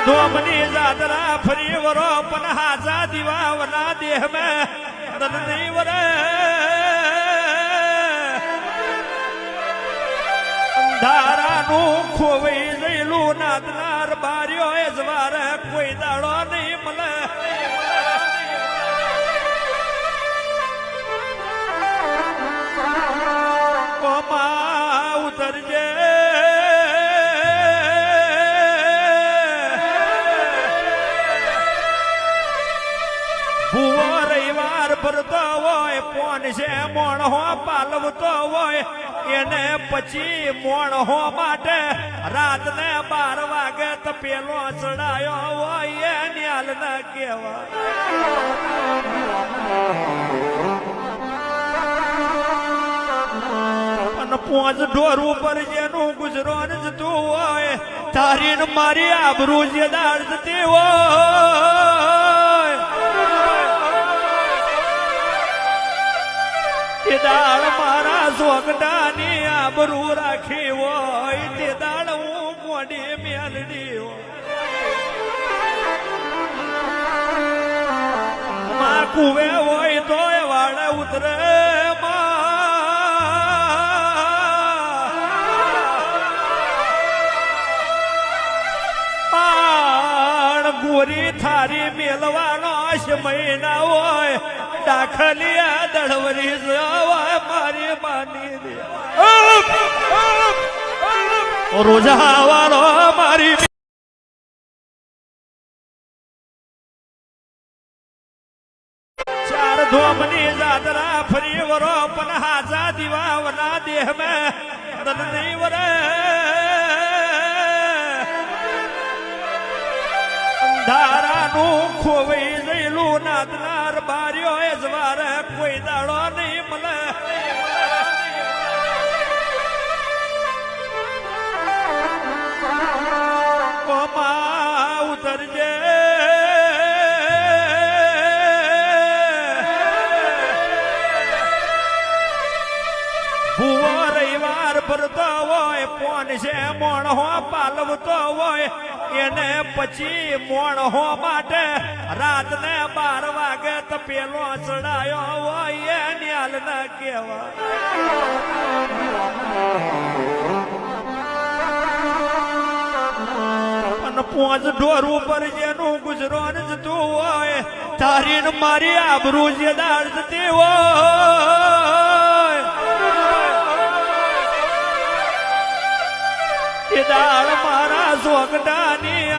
ધોમની જાતરા ફરી વરો પણ હાજા દીવાવના દેહ મેં દનની વરે અંધારાનું ખોવાઈ ગયેલું નાદનાર બાર્યો એ જવાર કોઈ દાડો નહીં મળે કોમાં ઉતરજે ભૂવો રવિવાર ભરતો હોય પોન છે મોણહો પાલવતો હોય એને પછી મોણહો માટે રાતને 12 વાગે તો પેલો ચડાયો હોય એ ન્યાલ ના કેવા અને 5 ઢોર ઉપર જેનું ગુજરોન જતું હોય તારી ને મારી આબરૂ જે દાળ જતી હોય તે દાળ મારા સોગડાની આબરૂ રાખી હોય તે દાળ હું મોઢી મેલડી હોય માં કુવે હોય તો એ વાળે ઉતરે ગોરી થારી મેલવાનો સમય હોય દાખલિયા દળવરી હોય મારી માની રોજા વાળો મારી ચાર ધોમની જાતરા ફરી વરો પણ હાજા દીવાવના દેહ મેં દનની વરે અંધારાનું ખોવાઈ ગયેલું નાદનાર બાર્યો એ જવાર કોઈ દાડો નહીં મળે કોમાં ઉતરજે ભૂવો રવિવાર ભરતો હોય પોન છે મોણહો પાલવતો હોય એને પછી મોણહો માટે રાતને 12 વાગે તો પેલો ચડાયો હોય એ ન્યાલ ના કેવા અને 5 ઢોર ઉપર જેનું ગુજરોન જતું હોય તારી ને મારી આબરૂ જે દાળ જતી હોય તે દાળ મારા સોગડાની